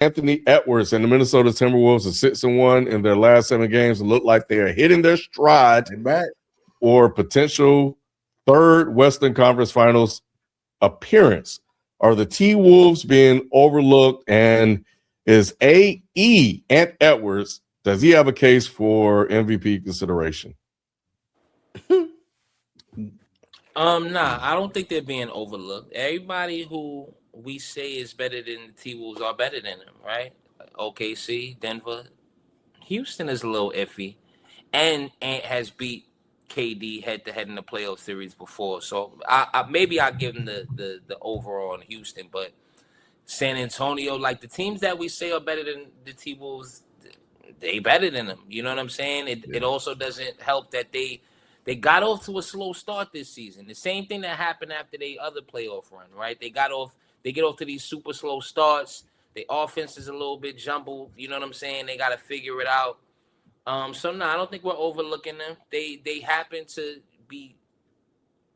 Anthony Edwards and the Minnesota Timberwolves are 6-1 in their last 7 games and look like they are hitting their stride or potential third Western Conference Finals appearance. Are the T-Wolves being overlooked, and is A.E. Ant Edwards, does he have a case for MVP consideration? Nah, I don't think they're being overlooked. Everybody who we say is better than the T-Wolves are better than them, right? OKC, Denver, Houston is a little iffy, and Ant has beat KD head to head in the playoff series before, so I maybe I give them the overall in Houston, but San Antonio, like the teams that we say are better than the T-Wolves, they better than them. You know what I'm saying? It also doesn't help that they got off to a slow start this season. The same thing that happened after their other playoff run, right? They get off to these super slow starts. The offense is a little bit jumbled. You know what I'm saying? They got to figure it out. So no, I don't think we're overlooking them. They happen to be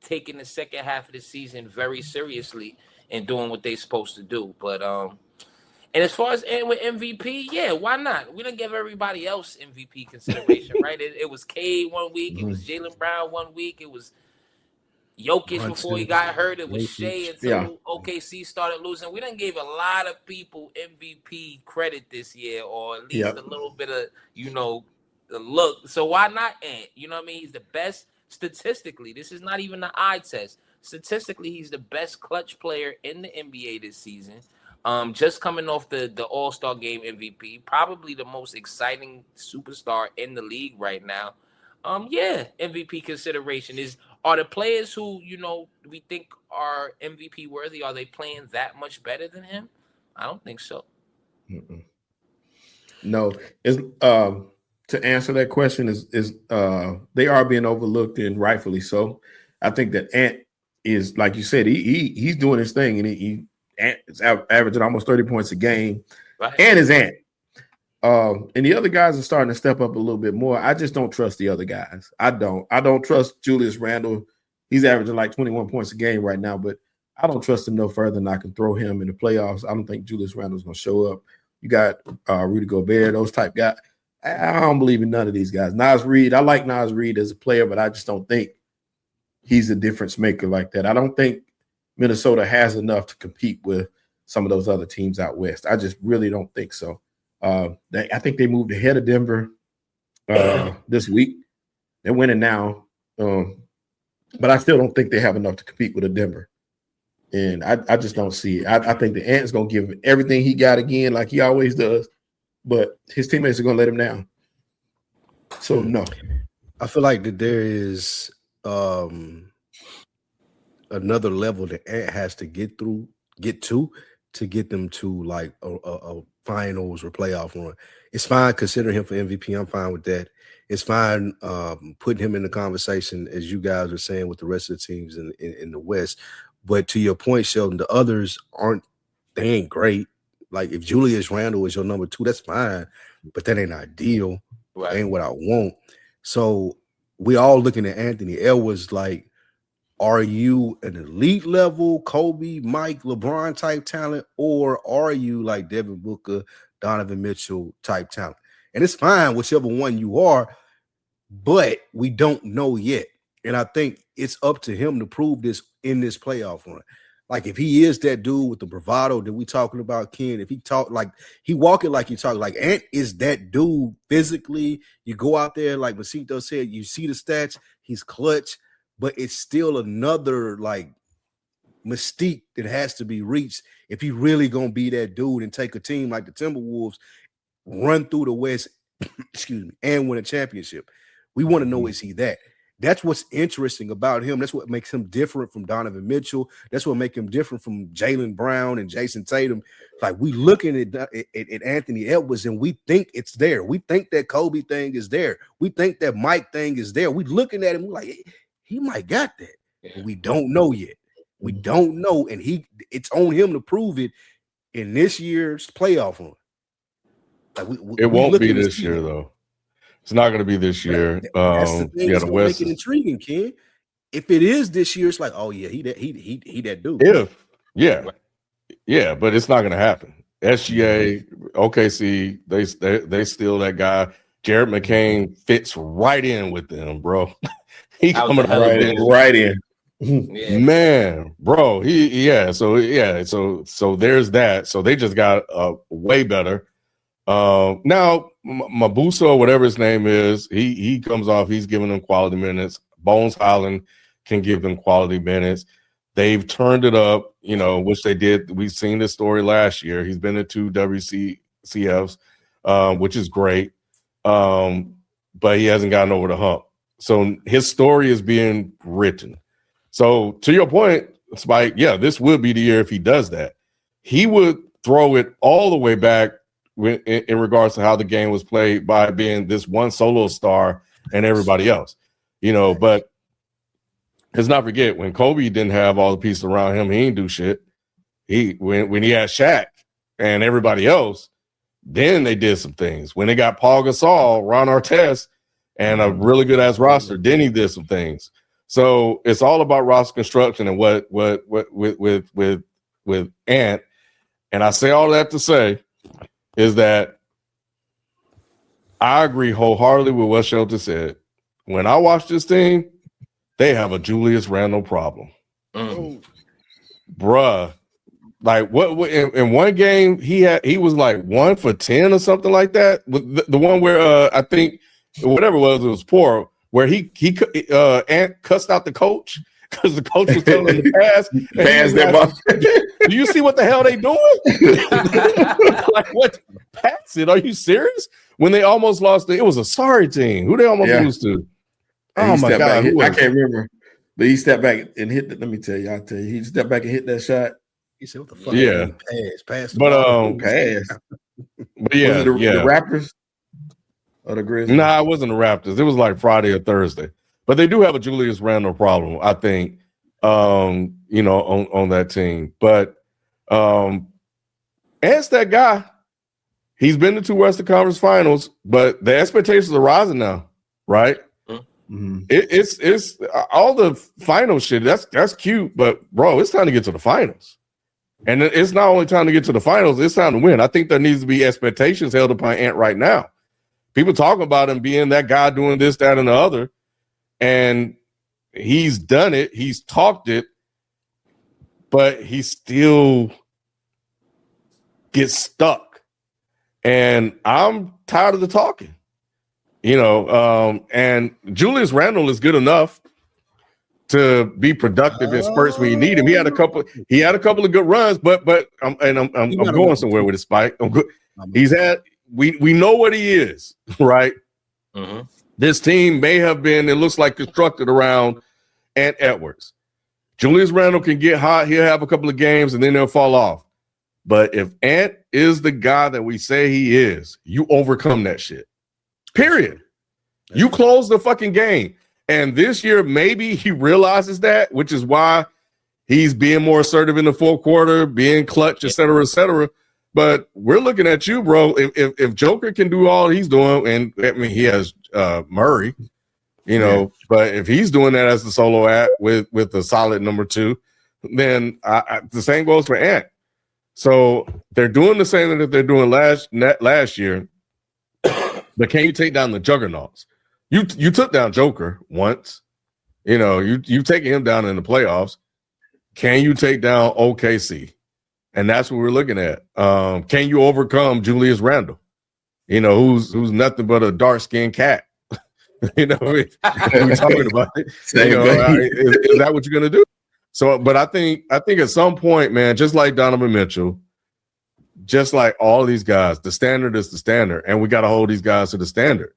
taking the second half of the season very seriously and doing what they're supposed to do. But and as far as with MVP, yeah, why not? We didn't give everybody else MVP consideration, right? It was Cade 1 week, it was Jaylen Brown 1 week, it was Jokic before he got hurt, it was Shea until OKC started losing. We done gave a lot of people MVP credit this year, or at least a little bit of, the look. So why not Ant? You know what I mean? He's the best statistically. This is not even the eye test. Statistically, he's the best clutch player in the NBA this season. Just coming off the All-Star Game MVP, probably the most exciting superstar in the league right now. MVP consideration are the players who we think are MVP worthy. Are they playing that much better than him? I don't think so. No, it's to answer that question is they are being overlooked, and rightfully so. I think that Ant is, like you said, he's doing his thing, and Ant is averaging almost 30 points a game. Right. Ant is Ant. And the other guys are starting to step up a little bit more. I just don't trust the other guys. I don't trust Julius Randle. He's averaging like 21 points a game right now, but I don't trust him no further than I can throw him in the playoffs. I don't think Julius Randle's going to show up. You got Rudy Gobert, those type guys. I don't believe in none of these guys. Naz Reid, I like Naz Reid as a player, but I just don't think he's a difference maker like that. I don't think Minnesota has enough to compete with some of those other teams out west. I just really don't think so. I think they moved ahead of Denver this week. They're winning now, but I still don't think they have enough to compete with a Denver. And I just don't see it. I think the Ant's going to give everything he got again like he always does, but his teammates are going to let him down. So, no. I feel like that there is another level that Ant has to get to get them to like a finals or playoff run. It's fine considering him for MVP. I'm fine with that. It's fine putting him in the conversation, as you guys are saying, with the rest of the teams in the West. But to your point, Sheldon, the others they ain't great. Like if Julius Randle is your number 2, that's fine, but that ain't ideal. Right. That ain't what I want. So we all looking at Anthony Edwards like, are you an elite level Kobe, Mike, LeBron type talent, or are you like Devin Booker, Donovan Mitchell type talent? And it's fine, whichever one you are, but we don't know yet. And I think it's up to him to prove this in this playoff run. Like if he is that dude with the bravado that we talking about, Ken, if he talk like he walking like he talk, like Ant is that dude physically. You go out there, like Masito said, you see the stats, he's clutch. But it's still another like mystique that has to be reached if he really gonna be that dude and take a team like the Timberwolves, run through the West, and win a championship. We want to know, is he that? That's what's interesting about him. That's what makes him different from Donovan Mitchell. That's what makes him different from Jaylen Brown and Jason Tatum. Like we looking at Anthony Edwards and we think it's there. We think that Kobe thing is there. We think that Mike thing is there. We looking at him like, he might got that. Yeah. We don't know yet. We don't know, and it's on him to prove it in this year's playoff run. Like it won't be this year, though. It's not going to be this year. That's the thing. It's going to make it intriguing, Ken. If it is this year, it's like, oh yeah, he that dude. Yeah, but it's not going to happen. SGA, OKC, they steal that guy. Jared McCain fits right in with them, bro. He coming out right in. Yeah. Man, bro. So there's that. So they just got way better. Now Mabuso, or whatever his name is, he comes off. He's giving them quality minutes. Bones Highland can give them quality minutes. They've turned it up, which they did. We've seen this story last year. He's been to 2 WCCFs, which is great. But he hasn't gotten over the hump. So his story is being written. So to your point, Spike, yeah, this would be the year if he does that. He would throw it all the way back in regards to how the game was played by being this one solo star and everybody else, but let's not forget when Kobe didn't have all the pieces around him, he didn't do shit. When he had Shaq and everybody else, then they did some things. When they got Paul Gasol, Ron Artest, and a really good ass roster, then he did some things. So it's all about roster construction and what with Ant. And I say all that to say is that I agree wholeheartedly with what Shelton said. When I watch this team, they have a Julius Randle problem. Bruh. Like what in one game he was like 1 for 10 or something like that. The one where I think whatever it was poor, where he Ant cussed out the coach because the coach was telling him to pass. Do you see what the hell they doing? Like what? Pass it? Are you serious? When they almost lost, it was a sorry team. Who they almost lose to? Oh my God! I can't remember, but he stepped back and hit. Let me tell you, he stepped back and hit that shot. He said, "What the fuck?" Yeah, pass. But pass. But yeah, was it the Raptors or the Grizzlies? Nah, it wasn't the Raptors. It was like Friday or Thursday. But they do have a Julius Randle problem, I think. On that team. But Ant's that guy. He's been to 2 Western Conference Finals, but the expectations are rising now, right? Mm-hmm. It's all the final shit. That's cute, but bro, it's time to get to the finals. And it's not only time to get to the finals, it's time to win. I think there needs to be expectations held upon Ant right now. People talk about him being that guy doing this, that, and the other. And he's done it. He's talked it. But he still gets stuck. And I'm tired of the talking. And Julius Randle is good enough to be productive in spurts when you need him. He had a couple of good runs, but I'm going somewhere with his spike. We know what he is, right? Mm-hmm. This team may have been, it looks like, constructed around Ant Edwards. Julius Randle can get hot. He'll have a couple of games and then they'll fall off. But if Ant is the guy that we say he is, you overcome that shit. Period. You close the fucking game. And this year, maybe he realizes that, which is why he's being more assertive in the fourth quarter, being clutch, et cetera, et cetera. But we're looking at you, bro. If Joker can do all he's doing, and I mean, he has Murray, but if he's doing that as the solo act with a solid number 2, then the same goes for Ant. So they're doing the same that they're doing last year. But can you take down the juggernauts? You took down Joker once. You've taken him down in the playoffs. Can you take down OKC? And that's what we're looking at. Can you overcome Julius Randle? Who's nothing but a dark-skinned cat. We're talking about it. Is that what you're gonna do? So, but I think at some point, man, just like Donovan Mitchell, just like all these guys, the standard is the standard, and we got to hold these guys to the standard.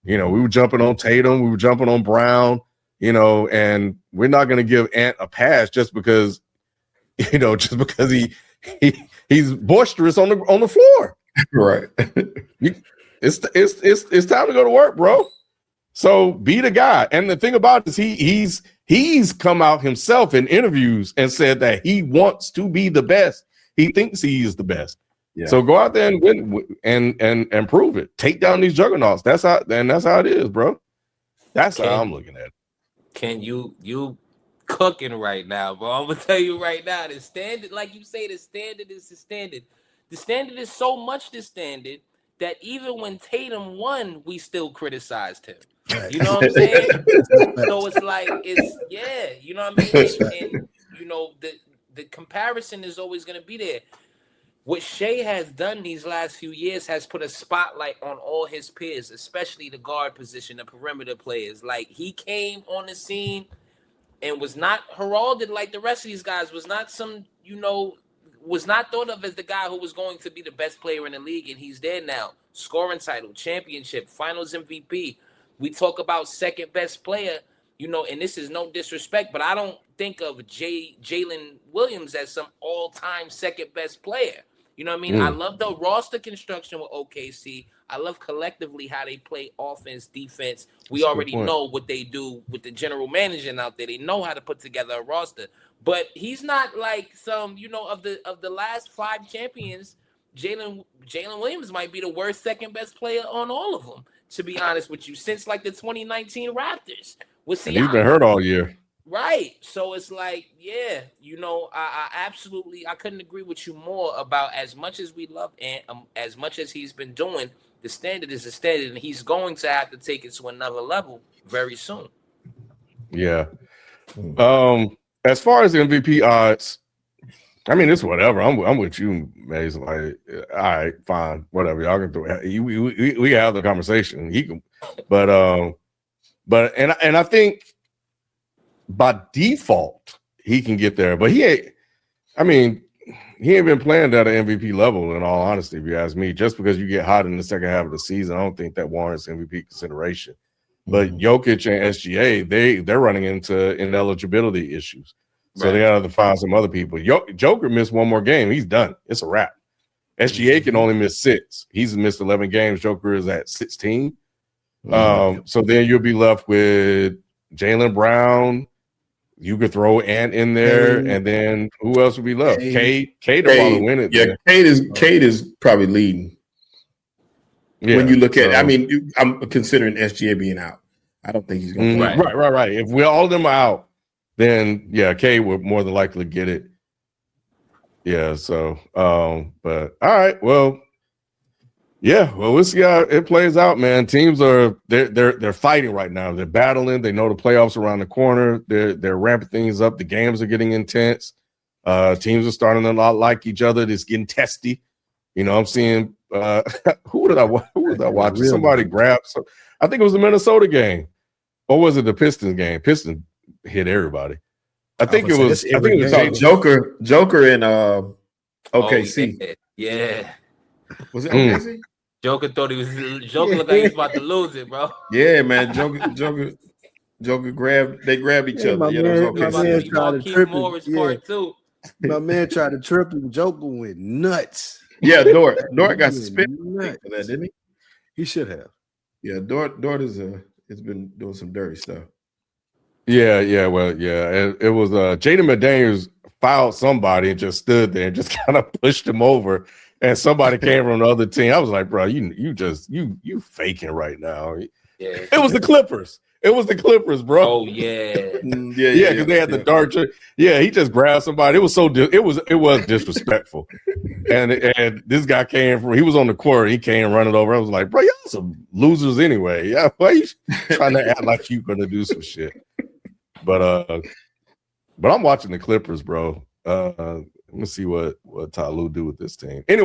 We were jumping on Tatum, we were jumping on Brown, and we're not going to give Ant a pass just because he's boisterous on the floor. Right. It's time to go to work, bro. So be the guy. And the thing about it is he's come out himself in interviews and said that he wants to be the best. He thinks he is the best. Yeah. So go out there and win and prove it. Take down these juggernauts. That's how it is, bro. That's how I'm looking at it. Can you cooking right now, bro? I'm gonna tell you right now, the standard, like you say, the standard is the standard. The standard is so much the standard that even when Tatum won, we still criticized him. You know what I'm saying? So it's like, you know what I mean? And you know, the comparison is always going to be there. What Shea has done these last few years has put a spotlight on all his peers, especially the guard position, the perimeter players. Like, he came on the scene and was not heralded like the rest of these guys, was not some, you know, was not thought of as the guy who was going to be the best player in the league, and he's there now. Scoring title, championship, finals MVP. We talk about second best player, you know, and this is no disrespect, but I don't think of Jalen Williams as some all-time second best player. You know what I mean? I love the roster construction with OKC. I love collectively how they play offense, defense. We already know what they do with the general manager out there. They know how to put together a roster. But he's not like some, you know, of the last 5 champions. Jalen Williams might be the worst second best player on all of them, to be honest with you, since like the 2019 Raptors. And he's been hurt all year. Right. So it's like, yeah, you know, I absolutely, I couldn't agree with you more about as much as we love and as much as he's been doing, the standard is the standard, and he's going to have to take it to another level very soon. Yeah. As far as the MVP odds, I mean, it's whatever. I'm with you, Mason. Like, all right, fine, whatever. Y'all can do it. We can have the conversation. He can, but I think by default he can get there. But he ain't been playing at an MVP level, in all honesty, if you ask me. Just because you get hot in the second half of the season, I don't think that warrants MVP consideration. But Jokic and SGA, they're running into ineligibility issues. So they got to find some other people. Joker missed one more game. He's done. It's a wrap. SGA can only miss 6. He's missed 11 games. Joker is at 16. So then you'll be left with Jaylen Brown. You could throw Ant in there, and then who else would be left? Cade will probably win it. Yeah, Cade is probably leading. Yeah, when you look at it, I mean, I'm considering SGA being out. I don't think he's going to play. Right. If all of them are out, then yeah, Cade would more than likely get it. Yeah. So, but all right. Well, yeah. Well, we'll see how it plays out, man. Teams are they're fighting right now. They're battling. They know the playoffs are around the corner. They're ramping things up. The games are getting intense. Teams are starting to not like each other. It's getting testy. You know, I'm seeing who did I watch? Somebody grabbed. I think it was the Minnesota game, or was it the Pistons game? Pistons hit everybody. I think it was Joker in OKC. Yeah. Was it OKC? Joker thought he was. Joker looked like he was about to lose it, bro. Yeah, man. Joker grabbed each other. My man tried to trip him. My man tried to trip him. Joker went nuts. Yeah, Dort got suspended for that, didn't he? He should have. Yeah, Dort has been doing some dirty stuff. Yeah. Well, yeah. It was Jaden McDaniels fouled somebody and just stood there and just kind of pushed him over. And somebody came from the other team. I was like, bro, you faking right now. Yeah. It was the Clippers. It was the Clippers, bro. Oh yeah. Yeah, because they had the dart. Yeah, he just grabbed somebody. It was it was disrespectful. and this guy he was on the court. He came running over. I was like, bro, y'all some losers anyway. Yeah, why are you trying to act like you gonna do some shit? But I'm watching the Clippers, bro. Let me see what Ty Lue do with this team. Anyway.